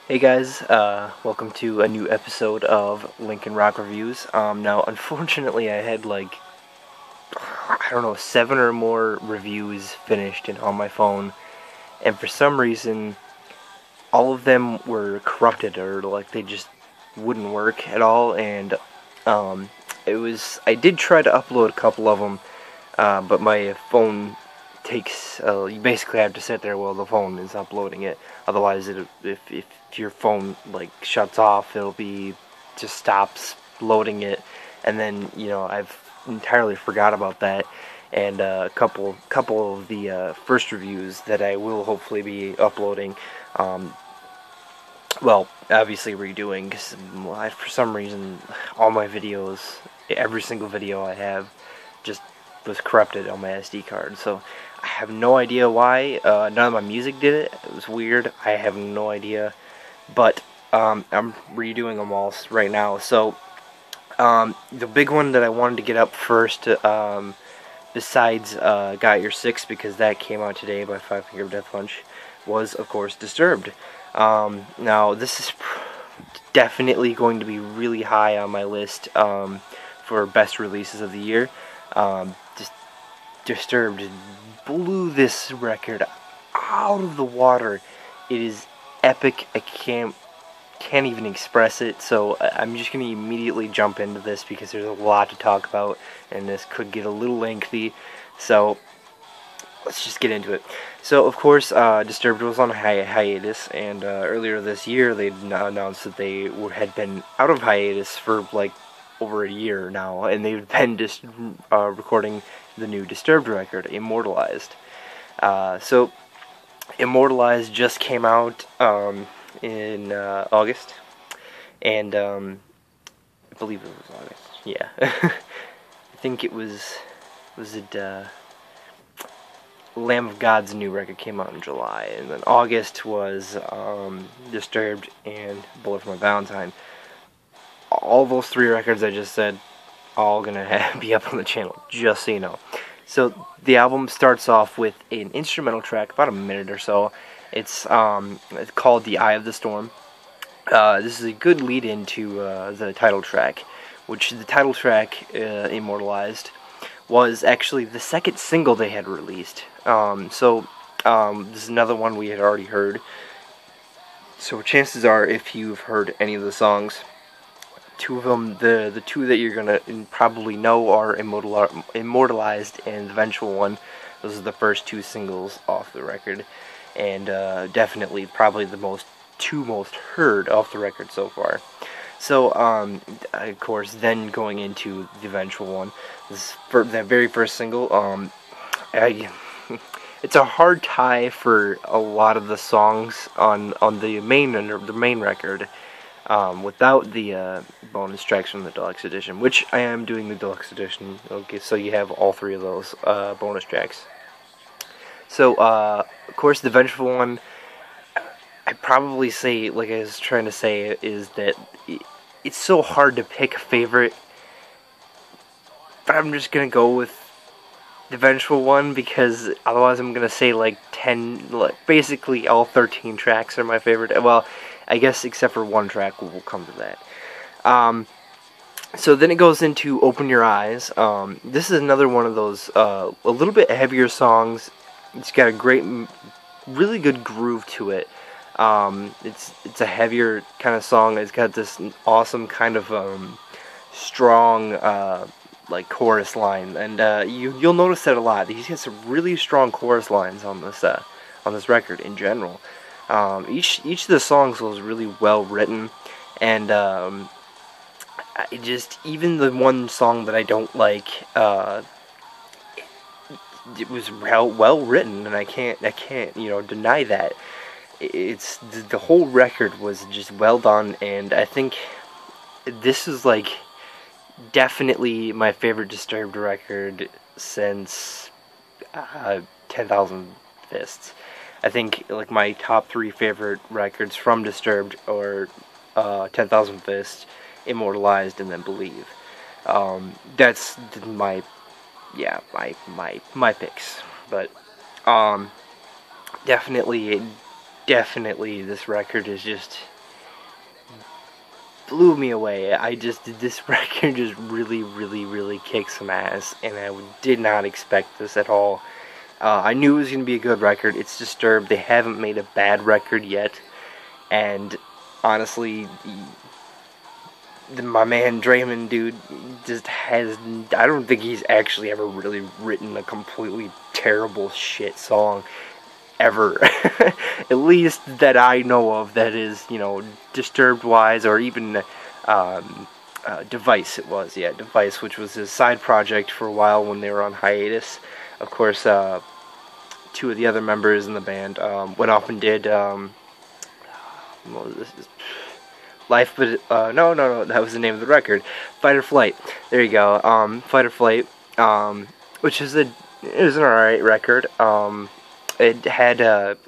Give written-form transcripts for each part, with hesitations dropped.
Hey guys, welcome to a new episode of Lincoln Rock Reviews. Now, unfortunately, I had I don't know, 7 or more reviews finished and on my phone, and for some reason, all of them were corrupted or they just wouldn't work at all. And I did try to upload a couple of them, but my phone takes. You basically have to sit there while the phone is uploading it. Otherwise, if your phone shuts off, just stops loading it, and then I've entirely forgot about that. And a couple of the first reviews that I will hopefully be uploading. Well, obviously redoing, because for some reason all my videos, every single video I have, just was corrupted on my SD card. So I have no idea why. None of my music did it. It was weird. I have no idea. But I'm redoing them all right now. So the big one that I wanted to get up first, besides Got Your Six, because that came out today by Five Finger Death Punch, was of course Disturbed. Now this is definitely going to be really high on my list for best releases of the year. Just Disturbed blew this record out of the water. It is epic. I can't even express it. So I'm just going to immediately jump into this because there's a lot to talk about, and this could get a little lengthy. So let's just get into it. So, of course, Disturbed was on a hiatus, and earlier this year they announced that they had been out of hiatus for over a year now, and they've been just recording the new Disturbed record, Immortalized. So, Immortalized just came out in August, and I believe it was August. Yeah, I think it was. Was it? Lamb of God's new record came out in July, and then August was Disturbed and Bullet for My Valentine. All those 3 records I just said, all gonna be up on the channel, just so you know. So the album starts off with an instrumental track, about a minute or so. It's called "The Eye of the Storm." This is a good lead into the title track, which the title track, Immortalized, was actually the second single they had released. This is another one we had already heard. So chances are, if you've heard any of the songs, 2 of them, the 2 that you're gonna probably know are Immortalized and the eventual one. Those are the first 2 singles off the record, and definitely probably the 2 most heard off the record so far. So, of course, then going into the eventual one, that very first single, it's a hard tie for a lot of the songs on the main record, without the bonus tracks from the Deluxe edition, which I am doing the Deluxe edition. Okay, so you have all 3 of those bonus tracks. So, of course, the eventual one, I'd probably say, like I was trying to say, is that it's so hard to pick a favorite, but I'm just gonna go with the eventual one, because otherwise I'm gonna say 10, basically all 13 tracks are my favorite. Well, I guess except for 1 track, we'll come to that. So then it goes into Open Your Eyes. This is another one of those a little bit heavier songs. It's got a really good groove to it. It's a heavier kind of song. It's got this awesome kind of strong chorus line, and you'll notice that a lot. He's got some really strong chorus lines on this record in general. Each of the songs was really well written, and even the one song that I don't like, it was well written, and I can't deny that. It's the whole record was just well done, and I think this is definitely my favorite Disturbed record since 10,000 Fists. I think my top 3 favorite records from Disturbed are 10,000 Fists, Immortalized, and then Believe. That's my picks, but definitely definitely, this record is just blew me away. This record just really kicks some ass, and I did not expect this at all. I knew it was going to be a good record. It's Disturbed. They haven't made a bad record yet, and honestly, my man Draymond, dude, just has, I don't think he's actually ever really written a completely terrible shit song ever. At least that I know of, that is, Disturbed wise, or even Device. It was, yeah, Device, which was his side project for a while when they were on hiatus. Of course, two of the other members in the band went off and did what was this? Life, but no, that was the name of the record, Fight or Flight. There you go. Fight or Flight, which is it was an alright record. It had, of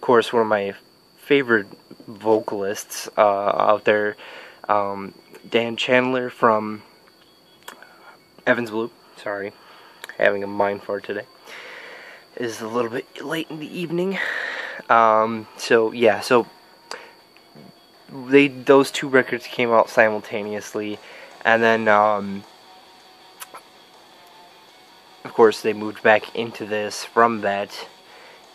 course, one of my favorite vocalists out there, Dan Chandler from Evans Blue. Sorry, having a mind fart today. Is a little bit late in the evening. So those two records came out simultaneously, and then of course they moved back into this from that.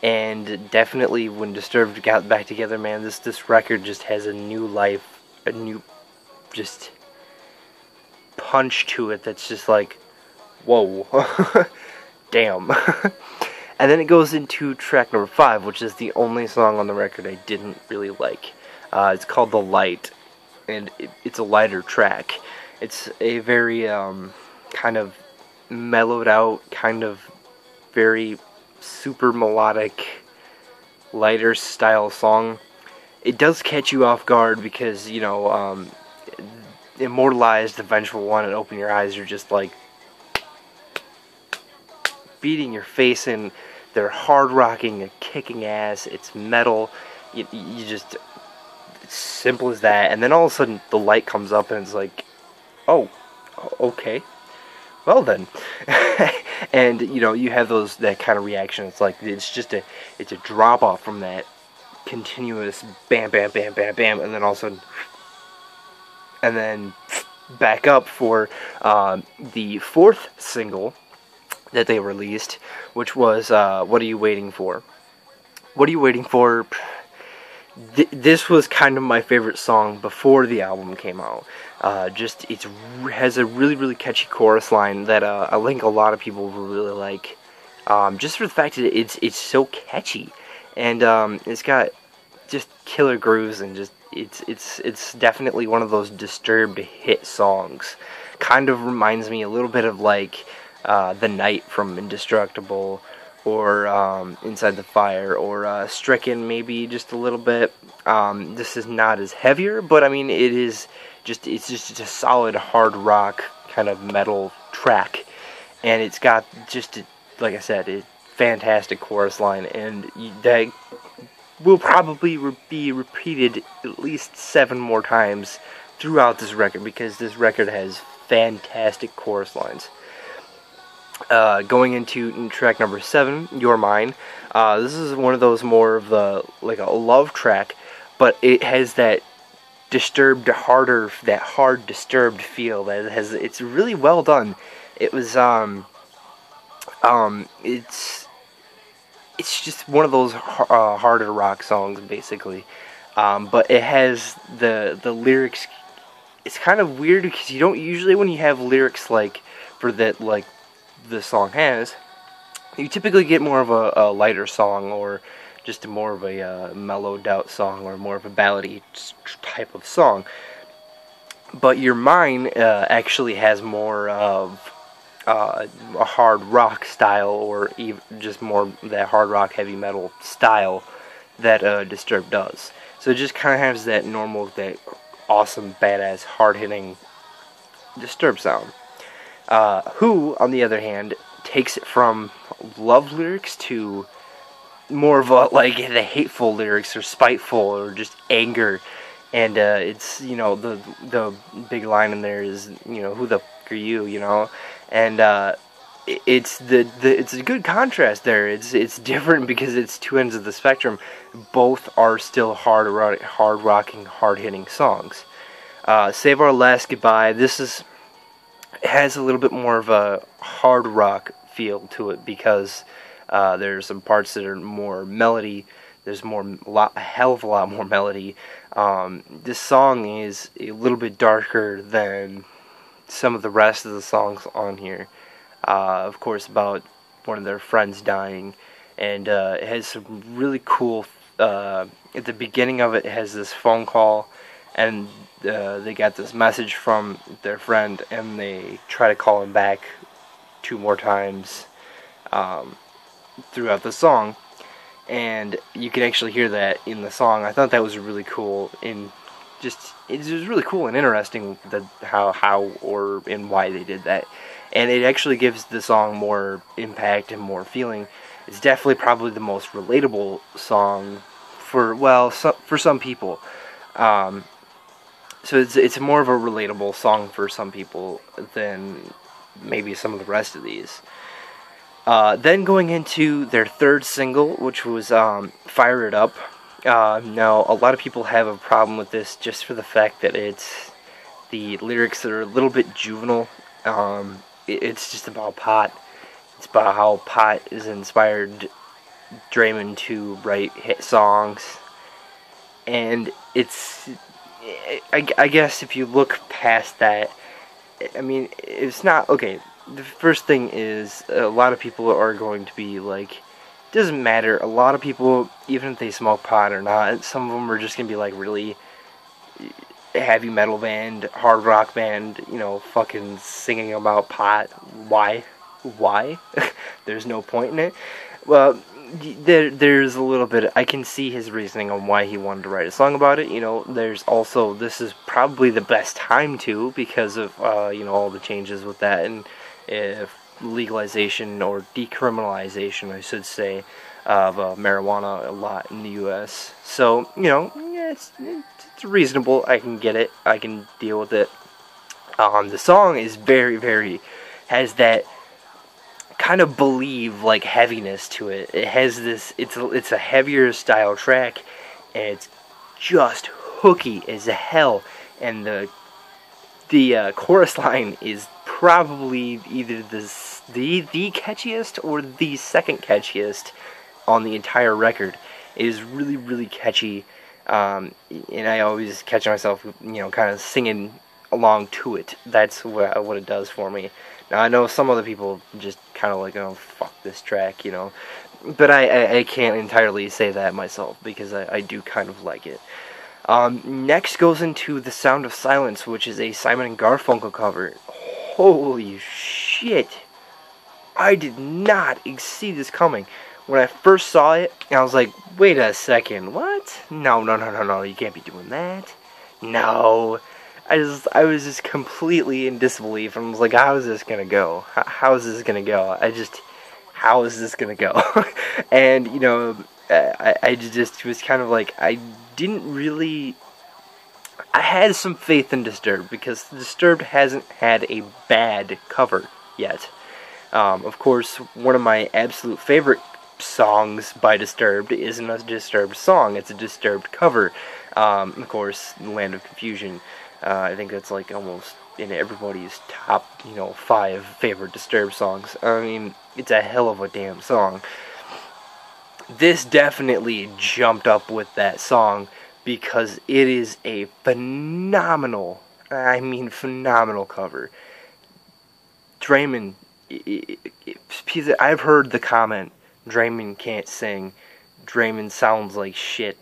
And definitely when Disturbed got back together, man, this record just has a new life, a new just punch to it that's just like, whoa, damn. And then it goes into track number 5, which is the only song on the record I didn't really like. It's called The Light, and it's a lighter track. It's a very kind of mellowed out, kind of very super melodic, lighter style song. It does catch you off guard because, Immortalized, the Vengeful One, and Open Your Eyes are just like beating your face in. They're hard rocking and kicking ass. It's metal. You just, it's simple as that. And then all of a sudden the light comes up and it's like, oh, okay. Well then. And you have that kind of reaction. It's like it's a drop off from that continuous bam bam bam bam bam, and then all of a sudden, and then back up for the 4th single that they released, which was What Are You Waiting For? What Are You Waiting For? This was kind of my favorite song before the album came out. It has a really catchy chorus line that I think a lot of people will really like. Just for the fact that it's so catchy, and it's got just killer grooves, and just it's definitely one of those Disturbed hit songs. Kind of reminds me a little bit of like The Night from Indestructible, or Inside the Fire, or Stricken, maybe just a little bit. This is not as heavier, but I mean it's just a solid hard rock kind of metal track, and it's got like I said, a fantastic chorus line, and that will probably be repeated at least 7 more times throughout this record, because this record has fantastic chorus lines. Going into track number 7, You're Mine. This is one of those more of like a love track, but it has that Disturbed hard Disturbed feel that it's really well done. It was it's just one of those harder rock songs, basically. But it has the lyrics. It's kind of weird because you don't usually, when you have lyrics like for that, like the song has, you typically get more of a lighter song, or just more of a mellowed out song, or more of a ballady type of song. But Your Mine actually has more of a hard rock style, or even just more that hard rock heavy metal style that Disturbed does. So it just kind of has that that awesome, badass, hard hitting Disturbed sound. Who, on the other hand, takes it from love lyrics to more of like the hateful lyrics, or spiteful, or just anger. And it's, the big line in there is, who the f*** are you, and it's a good contrast there. It's different because it's two ends of the spectrum. Both are still hard rocking, hard hitting songs. Save Our Last Goodbye. Has a little bit more of a hard rock feel to it because there's some parts that are more melody. There's a hell of a lot more melody. This song is a little bit darker than some of the rest of the songs on here. Of course, about one of their friends dying, and it has some really cool. At the beginning of it, it has this phone call, and they got this message from their friend, and they try to call him back 2 more times throughout the song, and you can actually hear that in the song. I thought that was really cool, it was really cool and interesting how or why they did that, and it actually gives the song more impact and more feeling. It's definitely probably the most relatable song for some people. So it's more of a relatable song for some people than maybe some of the rest of these. Then going into their third single, which was Fire It Up. Now, a lot of people have a problem with this just for the fact that the lyrics are a little bit juvenile. It's just about pot. It's about how pot has inspired Draymond to write hit songs. And I guess if you look past that, I mean, it's not, okay, the first thing is, a lot of people are going to be like, doesn't matter, a lot of people, even if they smoke pot or not, some of them are just going to be like really heavy metal band, hard rock band, fucking singing about pot. Why? There's no point in it. Well, there's a little bit, I can see his reasoning on why he wanted to write a song about it. There's also, this is probably the best time to, because of, all the changes with that, and legalization, or decriminalization, I should say, of marijuana a lot in the U.S. So, it's reasonable. I can get it. I can deal with it. The song is very, very, has that kind of like heaviness to it. It has this, it's a heavier style track, and it's just hooky as hell, and the chorus line is probably either the catchiest or the second catchiest on the entire record. It is really, really catchy, and I always catch myself, kind of singing along to it. That's what it does for me. Now, I know some other people just kind of like, oh, fuck this track, but I can't entirely say that myself, because I do kind of like it. Next goes into The Sound of Silence, which is a Simon & Garfunkel cover. Holy shit! I did not see this coming. When I first saw it, I was like, wait a second, what? No, you can't be doing that. No. I was just completely in disbelief, and I was like, how is this gonna go? How is this gonna go? How is this gonna go? And, I just was kind of like, I had some faith in Disturbed, because Disturbed hasn't had a bad cover yet. Of course, one of my absolute favorite songs by Disturbed isn't a Disturbed song, it's a Disturbed cover. Of course, Land of Confusion. I think that's like almost in everybody's top, 5 favorite Disturbed songs. I mean, it's a hell of a damn song. This definitely jumped up with that song, because it is a phenomenal cover. Draymond, I've heard the comment, Draymond can't sing, Draymond sounds like shit,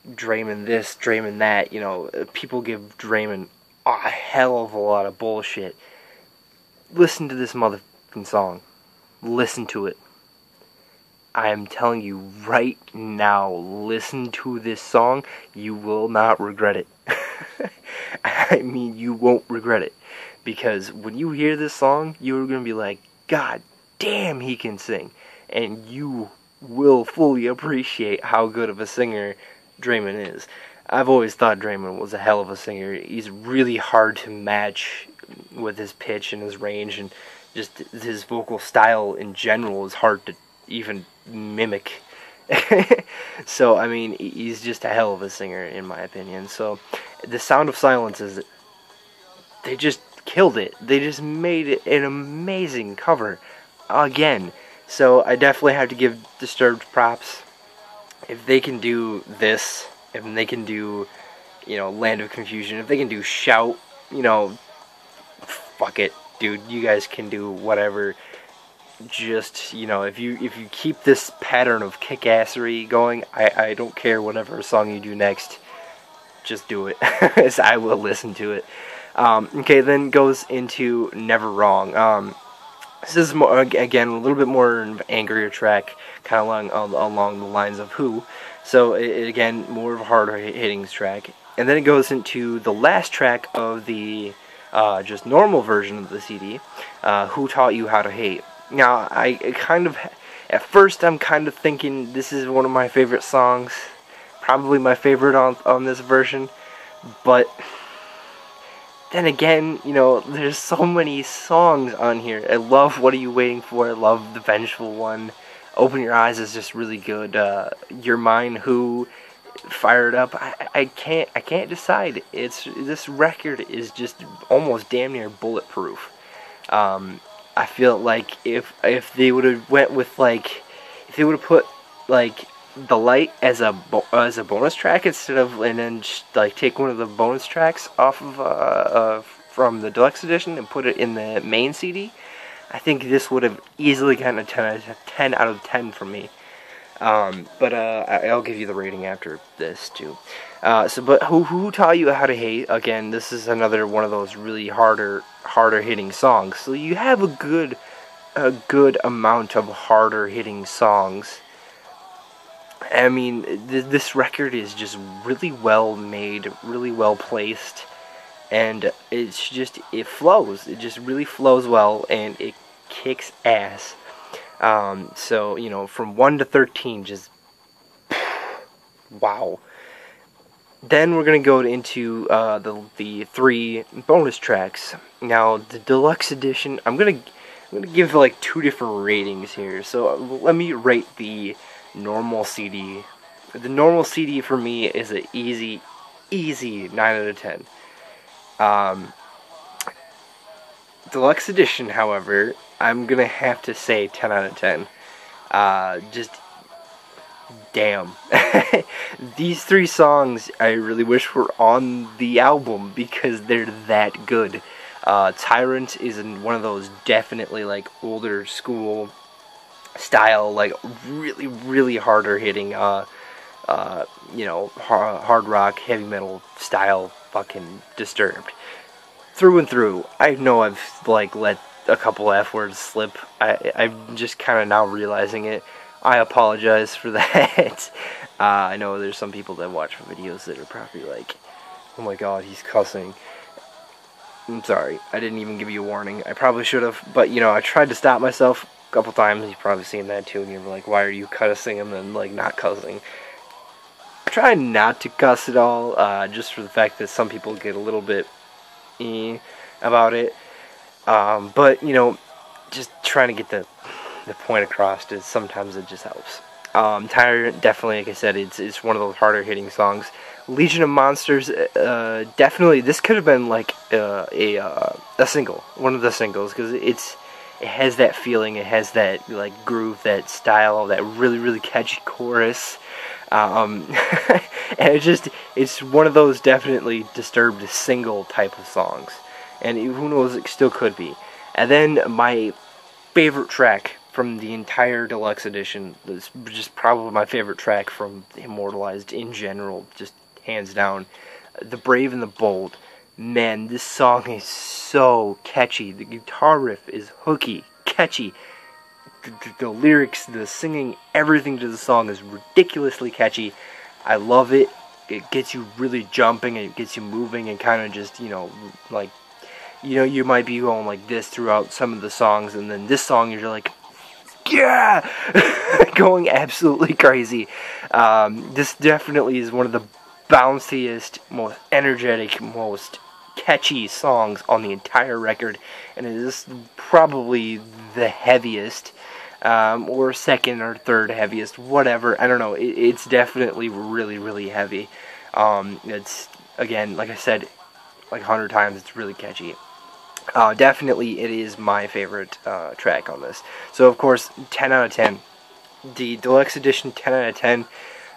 Draymond this, Draymond that, people give Draymond a hell of a lot of bullshit. Listen to this motherfucking song. Listen to it. I am telling you right now, listen to this song, you will not regret it. I mean, you won't regret it. Because when you hear this song, you're going to be like, God damn, he can sing. And you will fully appreciate how good of a singer Draymond is. I've always thought Draymond was a hell of a singer. He's really hard to match with his pitch and his range, and just his vocal style in general is hard to even mimic. So, I mean, he's just a hell of a singer, in my opinion. So, the Sound of Silence is, they just killed it. They just made it an amazing cover again. So, I definitely have to give Disturbed props. If they can do this, if they can do, you know, Land of Confusion, if they can do Shout, you know, fuck it, dude, you guys can do whatever. Just, you know, if you keep this pattern of kick-assery going, I don't care whatever song you do next, just do it. I will listen to it. Okay, then goes into Never Wrong. This is more, again, a little bit more an angrier track, kind of along the lines of Who. So again, more of a harder hitting track. And then it goes into the last track of the just normal version of the CD, Who Taught You How to Hate. Now, at first I'm kind of thinking this is one of my favorite songs, probably my favorite on this version, but then again, you know, there's so many songs on here. I love What Are You Waiting For? I love the Vengeful One. Open Your Eyes is just really good. You're Mine, Who, Fired Up. I can't decide. This record is just almost damn near bulletproof. I feel like if they would have went with if they would have put The Light as a bonus track instead of, and then just, take one of the bonus tracks off of from the deluxe edition and put it in the main CD, I think this would have easily gotten a 10 out of 10 from me. But I'll give you the rating after this too. But Who Taught You How to Hate? Again, this is another one of those really harder hitting songs. So you have a good amount of harder hitting songs. I mean, this record is just really well made, really well placed, and it flows. It just really flows well, and it kicks ass. So, you know, from 1 to 13, just wow. Then we're gonna go into the 3 bonus tracks. Now, the deluxe edition, I'm gonna give 2 different ratings here. So let me rate the normal CD. The normal CD for me is an easy 9 out of 10. Deluxe edition, however, I'm gonna have to say 10 out of 10. Just damn. These 3 songs I really wish were on the album because they're that good. Tyrant is one of those definitely older school style, really, really harder hitting, you know, hard rock, heavy metal style fucking Disturbed. Through and through. I know I've let a couple F words slip. I'm just kind of now realizing it. I apologize for that. I know there's some people that watch videos that are probably like, oh my god, he's cussing. I'm sorry, I didn't even give you a warning. I probably should have, but you know, I tried to stop myself a couple times. You've probably seen that too, and you're like, why are you cussing and then not cussing? I try not to cuss at all, just for the fact that some people get a little bit about it. But you know, just trying to get the point across is sometimes it just helps. Tyrant, definitely, like I said, it's one of those harder hitting songs. Legion of Monsters, definitely, this could have been a single, one of the singles, because it has that feeling, it has that groove, that style, that really, really catchy chorus. And it's one of those definitely Disturbed single type of songs, and who knows, it still could be. And then my favorite track from the entire deluxe edition, is just probably my favorite track from Immortalized in general, just hands down, The Brave and the Bold. Man, this song is so catchy. The guitar riff is hooky, catchy. The lyrics, the singing, everything to the song is ridiculously catchy. I love it. It gets you really jumping, and it gets you moving, and kind of just, you know, you might be going like this throughout some of the songs, and then this song you're like, yeah, going absolutely crazy. This definitely is one of the bounciest, most energetic, most catchy songs on the entire record, and it is probably the heaviest, or second or third heaviest, whatever. I don't know. It's definitely really, really heavy. It's, again, like I said, like 100 times, it's really catchy. Definitely, it is my favorite track on this. So, of course, 10 out of 10. The Deluxe Edition, 10 out of 10.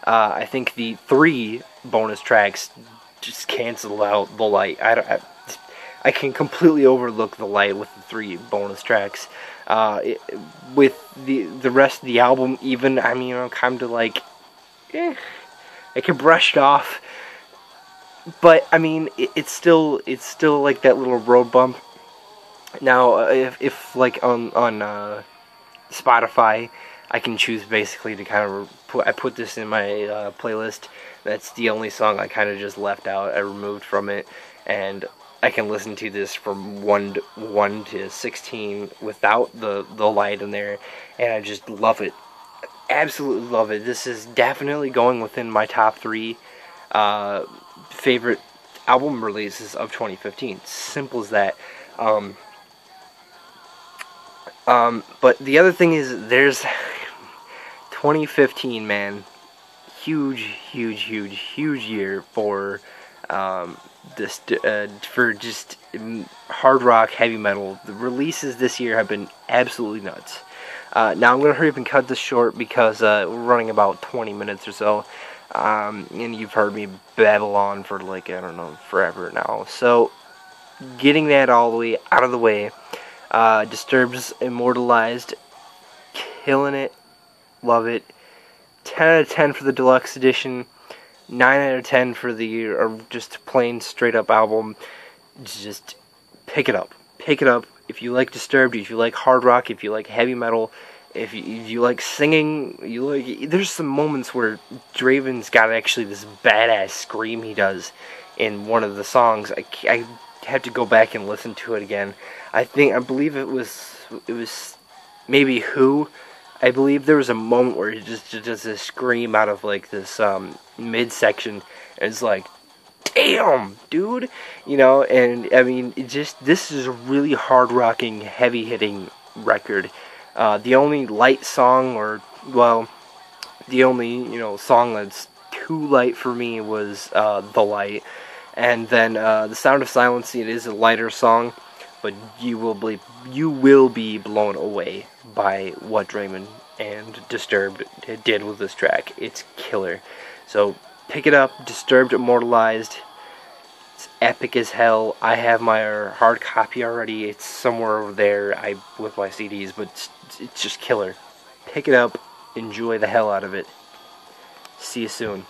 I think the 3 bonus tracks just cancel out the light. I can completely overlook the light with the 3 bonus tracks. With the rest of the album, even, I mean, I'm kind of like, I can brush it off. But I mean, it's still like that little road bump. Now, if like on Spotify, I can choose basically to kind of I put this in my playlist. That's the only song I kind of just left out. I removed from it, and I can listen to this from 1 to 16 without the light in there, and I just love it. Absolutely love it. This is definitely going within my top 3 favorite album releases of 2015. Simple as that. But the other thing is, there's 2015, man. Huge year for this for just hard rock, heavy metal. The releases this year have been absolutely nuts. Now I'm gonna hurry up and cut this short because we're running about 20 minutes or so. And you've heard me babble on for like, I don't know, forever now. So, getting that all the way out of the way, Disturbed's Immortalized, killing it, love it. 10 out of 10 for the Deluxe Edition, 9 out of 10 for the just plain straight up album. Just pick it up. Pick it up. If you like Disturbed, if you like hard rock, if you like heavy metal, if you like singing, there's some moments where Draven's got actually this badass scream he does in one of the songs. I have to go back and listen to it again. I believe it was maybe Who. I believe there was a moment where he just does this scream out of like this midsection, and it's like, damn, dude, and I mean, this is a really hard rocking, heavy hitting record. The only light song, the only song that's too light for me was The Light, and then The Sound of Silence. It is a lighter song, but you will be blown away by what Draven and Disturbed did with this track. It's killer. So pick it up, Disturbed Immortalized. It's epic as hell. I have my hard copy already. It's somewhere over there with my CDs, but it's just killer. Pick it up, enjoy the hell out of it. See you soon.